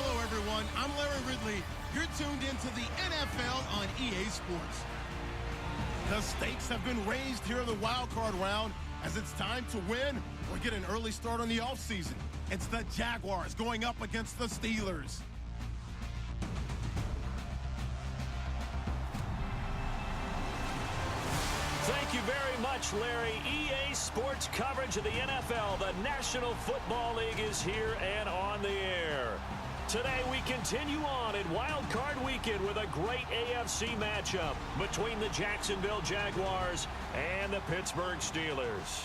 Hello, everyone. I'm Larry Ridley. You're tuned into the NFL on EA Sports. The stakes have been raised here in the wild card round as it's time to win or get an early start on the offseason. It's the Jaguars going up against the Steelers. Thank you very much, Larry. EA Sports coverage of the NFL. The National Football League is here and on the air. Today we continue on in Wild Card Weekend with a great AFC matchup between the Jacksonville Jaguars and the Pittsburgh Steelers.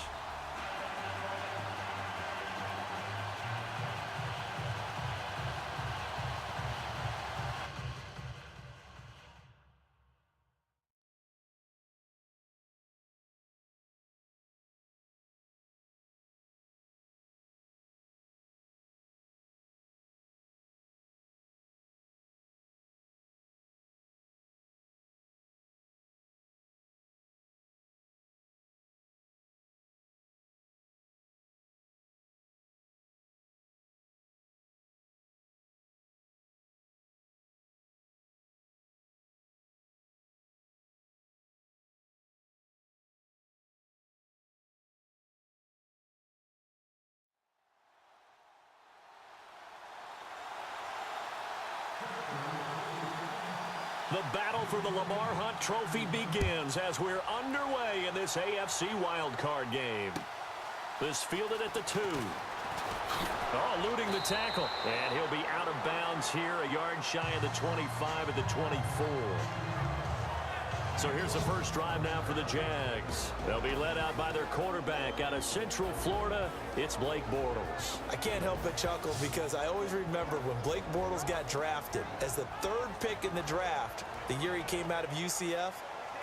The battle for the Lamar Hunt Trophy begins as we're underway in this AFC wildcard game. This fielded at the 2. Oh, eluding the tackle. And he'll be out of bounds here, a yard shy of the 25 at the 24. So here's the first drive now for the Jags. They'll be led out by their quarterback out of Central Florida. It's Blake Bortles. I can't help but chuckle because I always remember when Blake Bortles got drafted as the 3rd pick in the draft, the year he came out of UCF.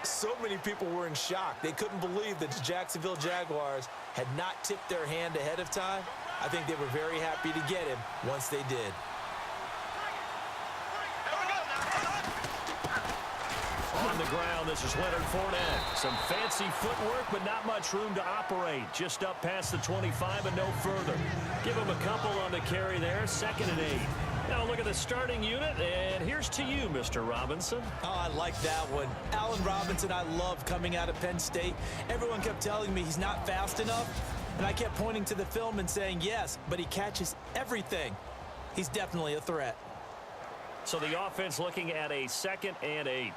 So many people were in shock. They couldn't believe that the Jacksonville Jaguars had not tipped their hand ahead of time. I think they were very happy to get him once they did. On the ground, this is Leonard Fournette. Some fancy footwork, but not much room to operate. Just up past the 25 and no further. Give him a couple on the carry there. 2nd and 8. Now look at the starting unit, and here's to you, Mr. Robinson. Oh, I like that one. Allen Robinson, I love coming out of Penn State. Everyone kept telling me he's not fast enough, and I kept pointing to the film and saying yes, but he catches everything. He's definitely a threat. So the offense looking at a 2nd and 8.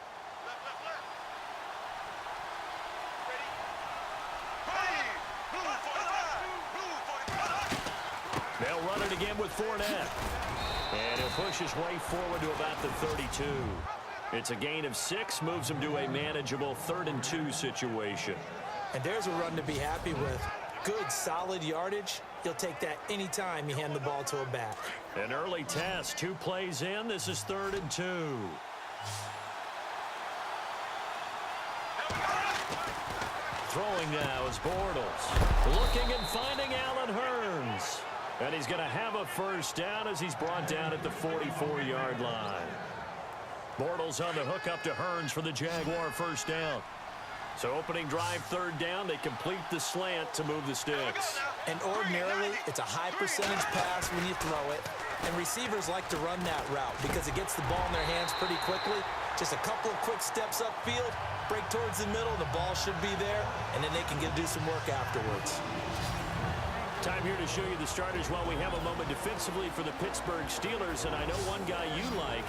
They'll run it again with Fournette. And he'll push his way forward to about the 32. It's a gain of 6, moves him to a manageable 3rd and 2 situation. And there's a run to be happy with. Good, solid yardage. He'll take that anytime you hand the ball to a back. An early test, 2 plays in. This is 3rd and 2. Throwing now is Bortles. Looking and finding Allen Hurns. And he's going to have a first down as he's brought down at the 44-yard line. Bortles on the hook up to Hurns for the Jaguar first down. So opening drive, 3rd down, they complete the slant to move the sticks. And ordinarily, it's a high percentage pass when you throw it. And receivers like to run that route because it gets the ball in their hands pretty quickly. Just a couple of quick steps upfield, break towards the middle, the ball should be there, and then they can do some work afterwards. Time here to show you the starters while we have a moment defensively for the Pittsburgh Steelers. And I know one guy you like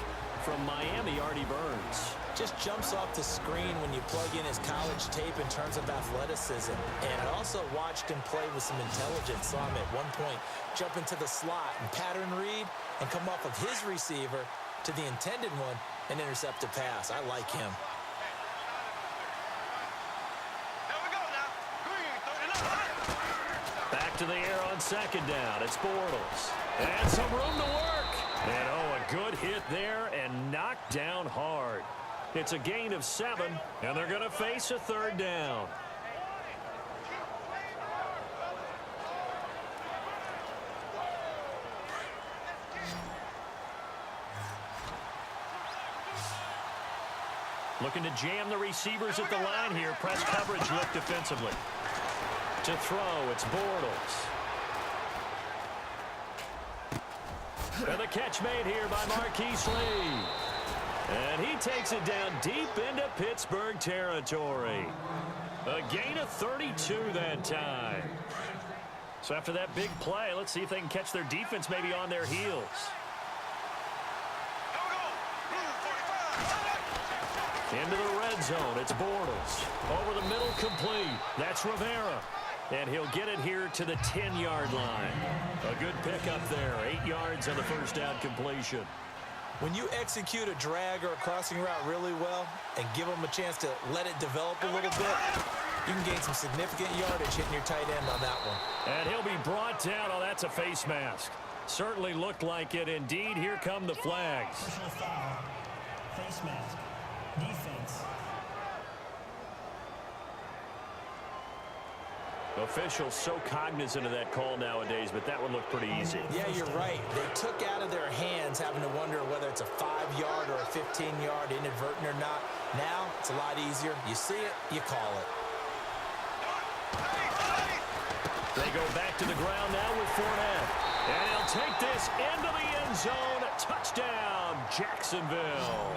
from Miami, Artie Burns. Just jumps off the screen when you plug in his college tape in terms of athleticism. And I also watched him play with some intelligence. Saw him at one point jump into the slot and pattern read and come off of his receiver to the intended one and intercept a pass. I like him. Back to the air on 2nd down. It's Bortles. And some room to work. And, oh, a good hit there and knocked down hard. It's a gain of 7, and they're going to face a 3rd down. Looking to jam the receivers at the line here. Press coverage look defensively. To throw, it's Bortles. And the catch made here by Marquise Lee. And he takes it down deep into Pittsburgh territory. A gain of 32 that time. So after that big play, let's see if they can catch their defense maybe on their heels. Into the red zone, it's Bortles. Over the middle, complete. That's Rivera. And he'll get it here to the 10-yard line. A good pickup there, 8 yards on the first down completion. When you execute a drag or a crossing route really well and give them a chance to let it develop a little bit, you can gain some significant yardage hitting your tight end on that one. And he'll be brought down. Oh, that's a face mask. Certainly looked like it. Indeed, here come the flags. Personal foul, face mask, defense. Officials so cognizant of that call nowadays, but that one looked pretty easy. Yeah, you're right. They took out of their hands having to wonder whether it's a 5-yard or a 15-yard inadvertent or not. Now, it's a lot easier. You see it, you call it. They go back to the ground now with Fournette. And he'll take this into the end zone. Touchdown, Jacksonville.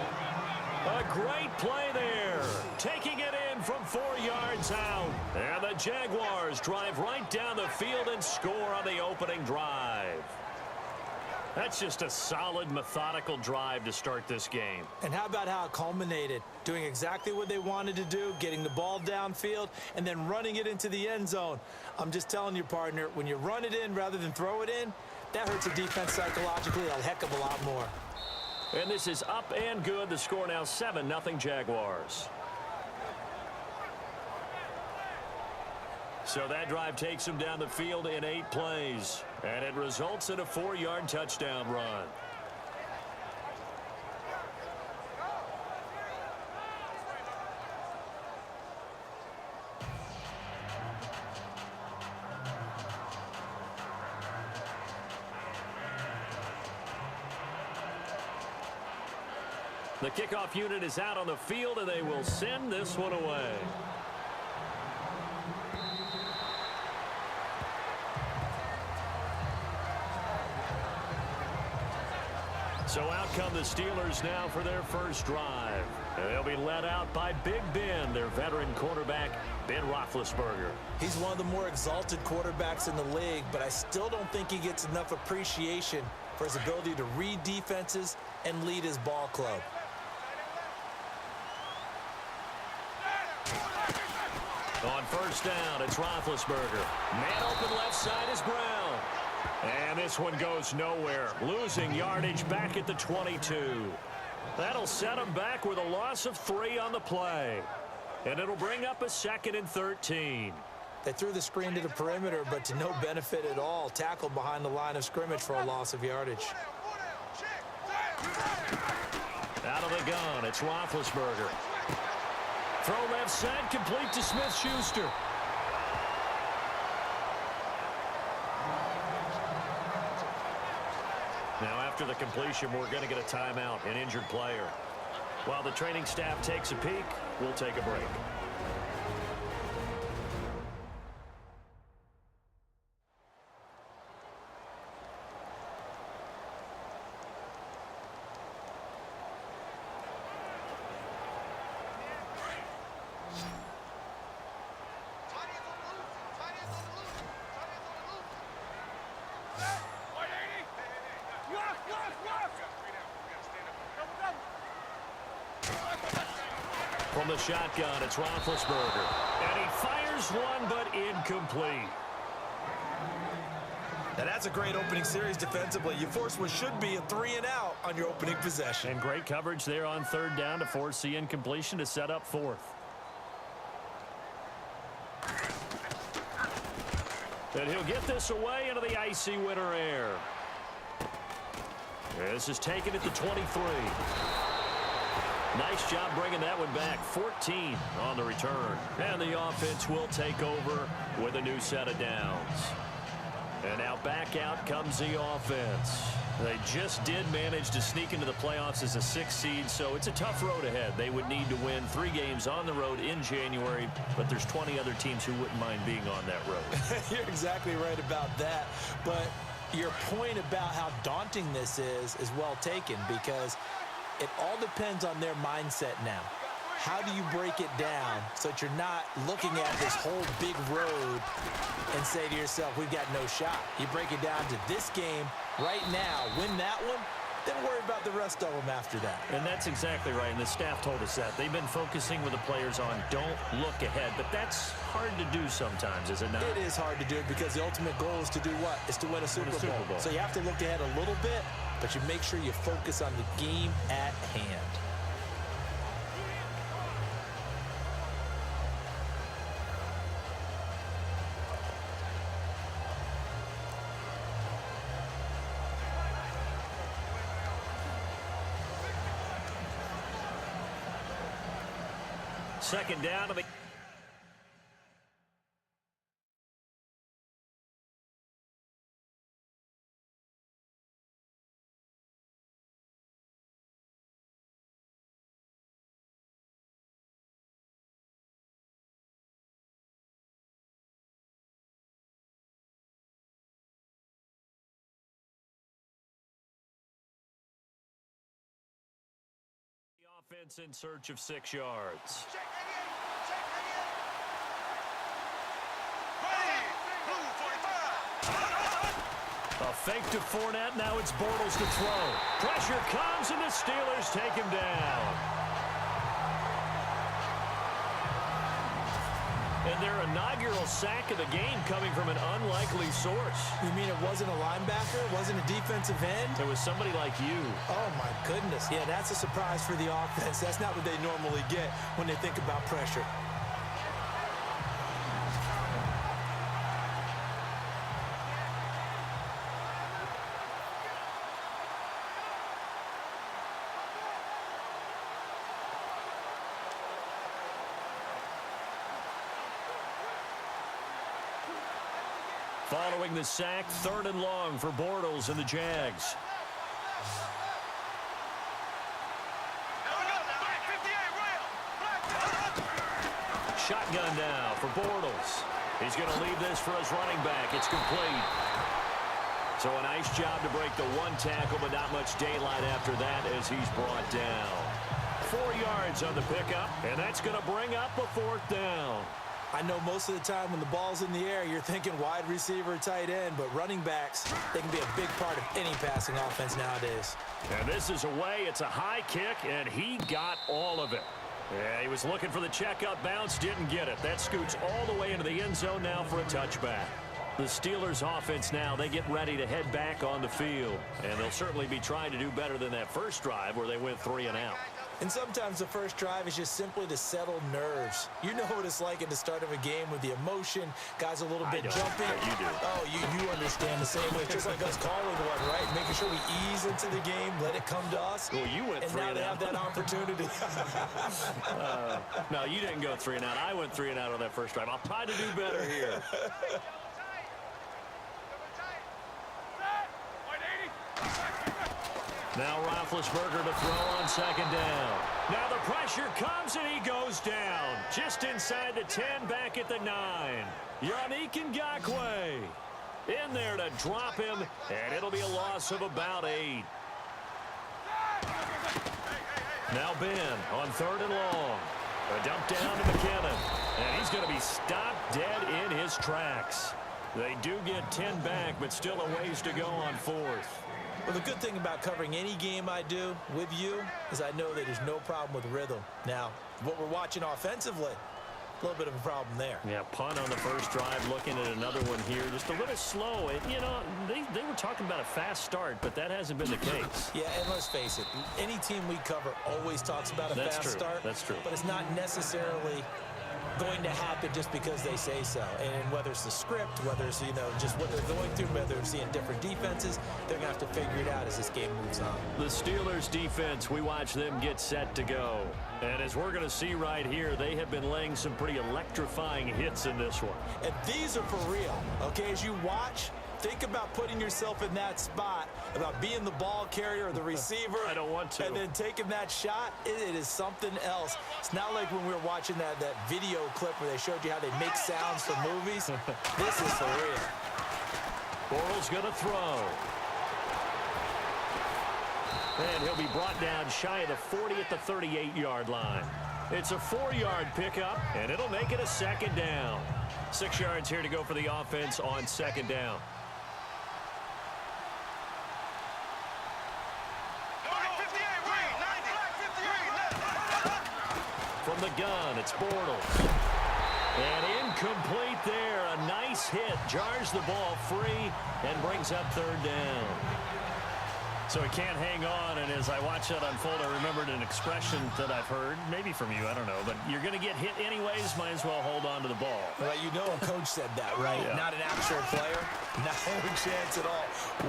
A great play there. Taking it in from 4 yards out. And the Jaguars drive right down the field and score on the opening drive. That's just a solid, methodical drive to start this game. And how about how it culminated? Doing exactly what they wanted to do, getting the ball downfield, and then running it into the end zone. I'm just telling you, partner, when you run it in rather than throw it in, that hurts the defense psychologically a heck of a lot more. And this is up and good. The score now 7-0 Jaguars. So that drive takes them down the field in 8 plays. And it results in a 4-yard touchdown run. The kickoff unit is out on the field, and they will send this one away. So out come the Steelers now for their first drive. They'll be led out by Big Ben, their veteran quarterback, Ben Roethlisberger. He's one of the more exalted quarterbacks in the league, but I still don't think he gets enough appreciation for his ability to read defenses and lead his ball club. On first down, it's Roethlisberger. Man open left side is Brown. And this one goes nowhere. Losing yardage back at the 22. That'll set him back with a loss of 3 on the play. And it'll bring up a 2nd and 13. They threw the screen to the perimeter, but to no benefit at all. Tackled behind the line of scrimmage for a loss of yardage. Out of the gun, it's Roethlisberger. Throw left side, complete to Smith-Schuster. Now after the completion, we're going to get a timeout, an injured player. While the training staff takes a peek, we'll take a break. From the shotgun, it's Roethlisberger. And he fires one, but incomplete. Now that's a great opening series defensively. You force what should be a 3-and-out on your opening possession. And great coverage there on third down to force the incompletion to set up 4th. And he'll get this away into the icy winter air. This is taken at the 23. Nice job bringing that one back. 14 on the return. And the offense will take over with a new set of downs. And now back out comes the offense. They just did manage to sneak into the playoffs as a 6th seed, so it's a tough road ahead. They would need to win 3 games on the road in January, but there's 20 other teams who wouldn't mind being on that road. You're exactly right about that. But Your point about how daunting this is well taken, because it all depends on their mindset now. How do you break it down so that you're not looking at this whole big road and say to yourself, we've got no shot? You break it down to this game right now, win that one, then worry about the rest of them after that. And that's exactly right, and the staff told us that. They've been focusing with the players on don't look ahead, but that's hard to do sometimes, is it not? It is hard to do because the ultimate goal is to do what? Is to win a Super Bowl. So you have to look ahead a little bit, but you make sure you focus on the game at hand. Second down to the... offense in search of 6 yards. A fake to Fournette. Now it's Bortles to throw. Pressure comes, and the Steelers take him down. And their inaugural sack of the game coming from an unlikely source. You mean it wasn't a linebacker? It wasn't a defensive end? It was somebody like you. Oh, my goodness. Yeah, that's a surprise for the offense. That's not what they normally get when they think about pressure. Following the sack, 3rd and long for Bortles and the Jags. Shotgun now for Bortles. He's going to leave this for his running back. It's complete. So a nice job to break the 1 tackle, but not much daylight after that as he's brought down. 4 yards on the pickup, and that's going to bring up a 4th down. I know most of the time when the ball's in the air, you're thinking wide receiver, tight end, but running backs, they can be a big part of any passing offense nowadays. And this is away. It's a high kick, and he got all of it. Yeah, he was looking for the checkup bounce, didn't get it. That scoots all the way into the end zone now for a touchback. The Steelers offense now, they get ready to head back on the field. And they'll certainly be trying to do better than that first drive where they went 3 and out. And sometimes the first drive is just simply to settle nerves. You know what it's like at the start of a game with the emotion. Guys a little bit jumpy. You do. Oh, you understand the same way. Just like us calling one, right? Making sure we ease into the game, let it come to us. Well, you went 3 and out. And now they have that opportunity. No, you didn't go 3 and out. I went 3 and out on that first drive. I'll try to do better here. Now Roethlisberger to throw on 2nd down. Now the pressure comes, and he goes down. Just inside the 10, back at the 9. Yannick Ngakoue in there to drop him, and it'll be a loss of about 8. Now Ben on 3rd and long. A dump down to McKinnon, and he's going to be stopped dead in his tracks. They do get 10 back, but still a ways to go on 4th. Well, the good thing about covering any game I do with you is I know that there's no problem with rhythm. Now, what we're watching offensively, a little bit of a problem there. Yeah, punt on the first drive, looking at another one here. Just a little slow. And, you know, they were talking about a fast start, but that hasn't been the case. Yeah, and let's face it, any team we cover always talks about a fast start. That's true. But it's not necessarily going to happen just because they say so. And whether it's the script, whether it's, you know, just what they're going through, whether they're seeing different defenses, they're going to have to figure it out as this game moves on. The Steelers defense, we watch them get set to go. And as we're going to see right here, they have been laying some pretty electrifying hits in this one. And these are for real, okay? As you watch, think about putting yourself in that spot, about being the ball carrier or the receiver. I don't want to. And then taking that shot, it is something else. It's not like when we were watching that video clip where they showed you how they make sounds for movies. This is for real. Bortles going to throw. And he'll be brought down shy of the 40 at the 38-yard line. It's a 4-yard pickup, and it'll make it a second down. 6 yards here to go for the offense on second down. From the gun, it's Bortles. And incomplete there. A nice hit. Jars the ball free and brings up third down. So he can't hang on, and as I watch that unfold, I remembered an expression that I've heard, maybe from you, I don't know, but you're going to get hit anyways, might as well hold on to the ball. Well, you know a coach said that, right? Yeah. Not an actual player. No chance at all.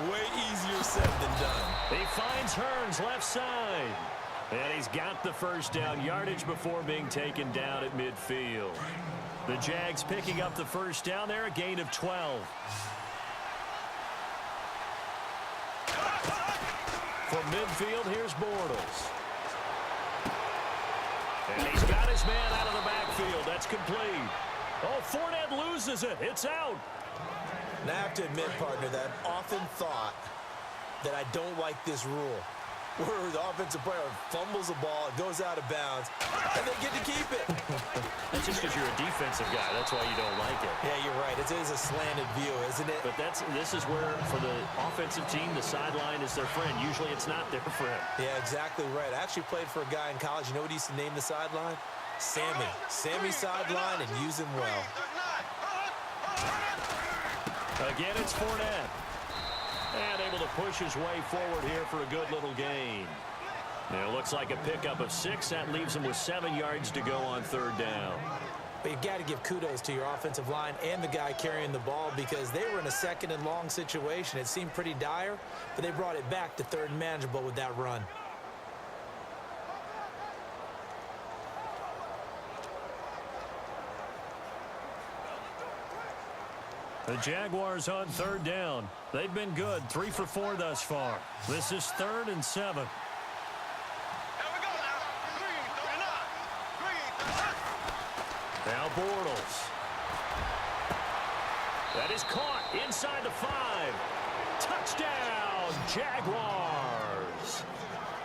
Way easier said than done. He finds Hearns left side. And he's got the first down, yardage before being taken down at midfield. The Jags picking up the first down there, a gain of 12. From midfield, here's Bortles. And he's got his man out of the backfield. That's complete. Oh, Fournette loses it. It's out. And I have to admit, partner, that I've often thought that I don't like this rule, where the offensive player fumbles the ball, it goes out of bounds, and they get to keep it. That's just because you're a defensive guy. That's why you don't like it. Yeah, you're right. It is a slanted view, isn't it? But this is where, for the offensive team, the sideline is their friend. Usually it's not their friend. Yeah, exactly right. I actually played for a guy in college. You know what he used to name the sideline? Sammy. Sammy sideline, and use him well. Again, it's Fournette. And able to push his way forward here for a good little gain. And it looks like a pickup of 6. That leaves him with 7 yards to go on third down. But you've got to give kudos to your offensive line and the guy carrying the ball, because they were in a second and long situation. It seemed pretty dire, but they brought it back to third and manageable with that run. The Jaguars on third down. They've been good, 3 for 4 thus far. This is 3rd and 7. Now Bortles. That is caught inside the 5. Touchdown, Jaguars.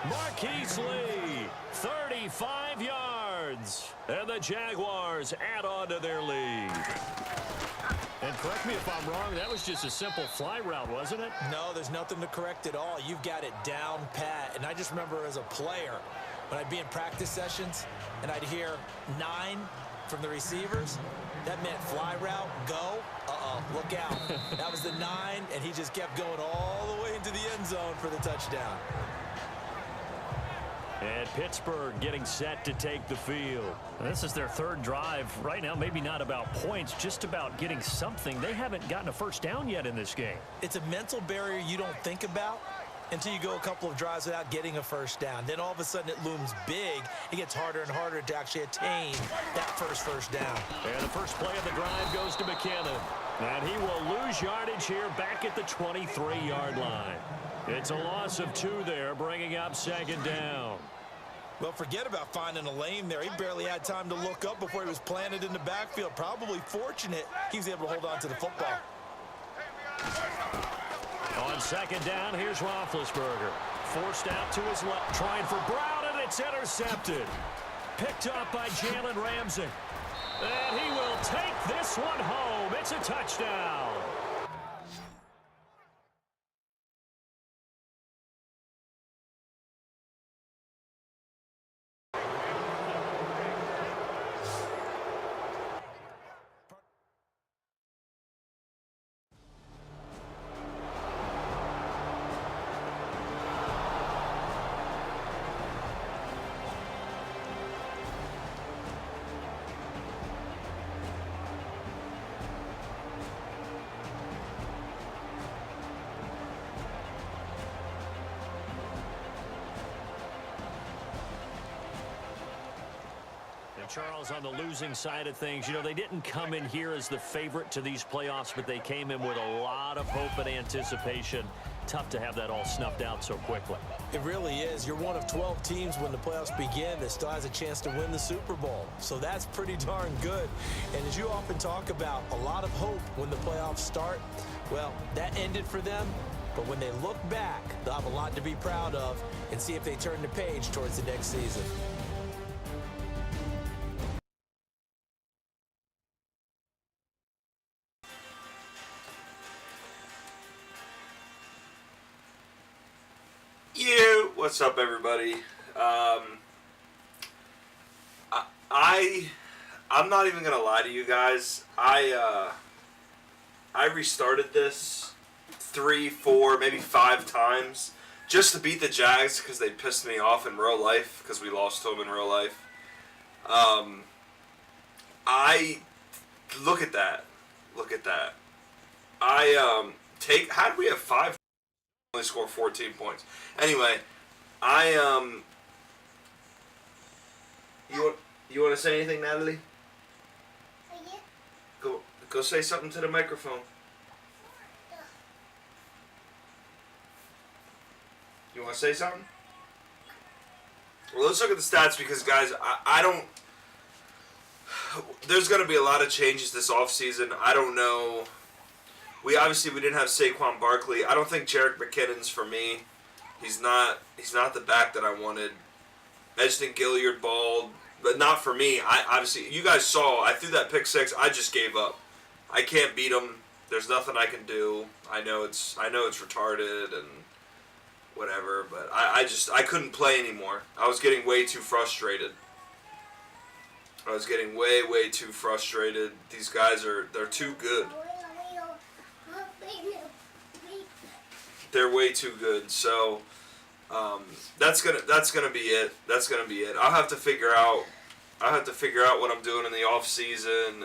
Marquise Lee, 35 yards. And the Jaguars add on to their lead. And correct me if I'm wrong, that was just a simple fly route, wasn't it? No, there's nothing to correct at all. You've got it down pat. And I just remember as a player, when I'd be in practice sessions and I'd hear 9 from the receivers, that meant fly route, go. Look out. That was the 9, and he just kept going all the way into the end zone for the touchdown. And Pittsburgh getting set to take the field. This is their 3rd drive. Right now, maybe not about points, just about getting something. They haven't gotten a first down yet in this game. It's a mental barrier you don't think about until you go a couple of drives without getting a first down. Then all of a sudden it looms big. It gets harder and harder to actually attain that first down. And the first play of the drive goes to McKinnon. And he will lose yardage here back at the 23-yard line. It's a loss of 2 there, bringing up second down. Well, forget about finding a lane there. He barely had time to look up before he was planted in the backfield. Probably fortunate he was able to hold on to the football. On second down, here's Roethlisberger. Forced out to his left, trying for Brown, and it's intercepted. Picked up by Jalen Ramsey. And he will take this one home. It's a touchdown. Charles, on the losing side of things, you know, they didn't come in here as the favorite to these playoffs, but they came in with a lot of hope and anticipation. Tough to have that all snuffed out so quickly. It really is. You're one of 12 teams when the playoffs begin that still has a chance to win the Super Bowl. So that's pretty darn good. And as you often talk about, a lot of hope when the playoffs start. Well, that ended for them, but when they look back, they'll have a lot to be proud of and see if they turn the page towards the next season. What's up, everybody? I'm not even gonna lie to you guys. I restarted this 3, 4, maybe 5 times just to beat the Jags because they pissed me off in real life because we lost to them in real life. I look at that. Look at that. How did we have 5? Only score 14 points. Anyway, you want to say anything, Natalie? Go say something to the microphone. You want to say something? Well, let's look at the stats because, guys, I don't... There's going to be a lot of changes this offseason. I don't know... We didn't have Saquon Barkley. I don't think Jerick McKinnon's for me. He's not the back that I wanted. Edgerton Gilliard balled, but not for me. You guys saw I threw that pick 6. I just gave up. I can't beat him. There's nothing I can do. I know it's retarded and whatever, but I couldn't play anymore. I was getting way too frustrated. I was getting way too frustrated. These guys they're too good. They're way too good. So that's gonna be it. That's gonna be it. I'll have to figure out what I'm doing in the off season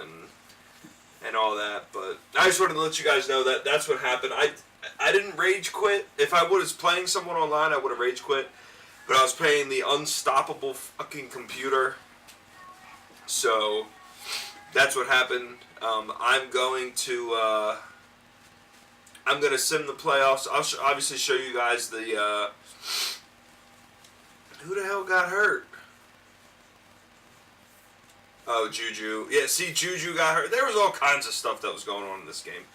and all that. But I just wanted to let you guys know that that's what happened. I didn't rage quit. If I was playing someone online, I would have rage quit. But I was playing the unstoppable fucking computer. So that's what happened. I'm going to sim the playoffs. I'll obviously show you guys the who the hell got hurt? Oh, Juju. Yeah, see, Juju got hurt. There was all kinds of stuff that was going on in this game.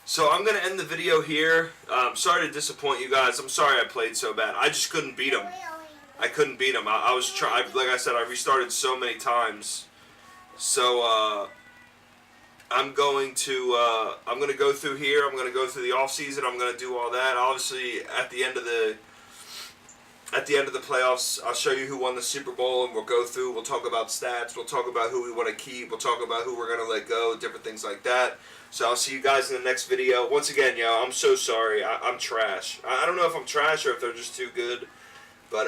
So I'm going to end the video here. Sorry to disappoint you guys. I'm sorry I played so bad. I just couldn't beat him. I couldn't beat him. I was trying. Like I said, I restarted so many times. So I'm going to go through here. I'm going to go through the off season. I'm going to do all that. Obviously, at the end of the playoffs, I'll show you who won the Super Bowl, and we'll go through. We'll talk about stats. We'll talk about who we want to keep. We'll talk about who we're going to let go, different things like that. So I'll see you guys in the next video. Once again, yo, I'm so sorry. I'm trash. I don't know if I'm trash or if they're just too good. But,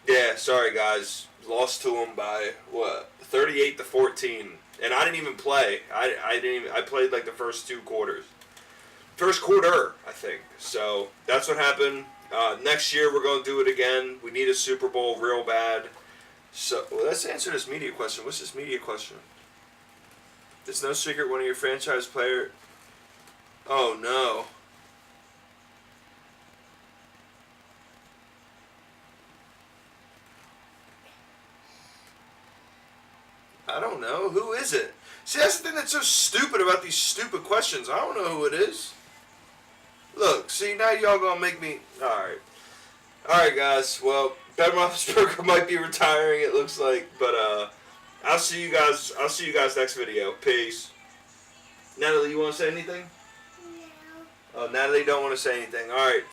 yeah, sorry, guys. Lost to them by, 38-14. And I didn't even play. I played like the first 2 quarters. First quarter, I think. So that's what happened. Next year we're going to do it again. We need a Super Bowl real bad. So let's answer this media question. What's this media question? It's no secret one of your franchise player. Oh no. I don't know. Who is it? See, that's the thing that's so stupid about these stupid questions. I don't know who it is. Look, see, now y'all gonna make me... Alright. Alright, guys. Well, Ben Roethlisberger might be retiring, it looks like. But, I'll see you guys next video. Peace. Natalie, you want to say anything? No. Oh, Natalie don't want to say anything. Alright.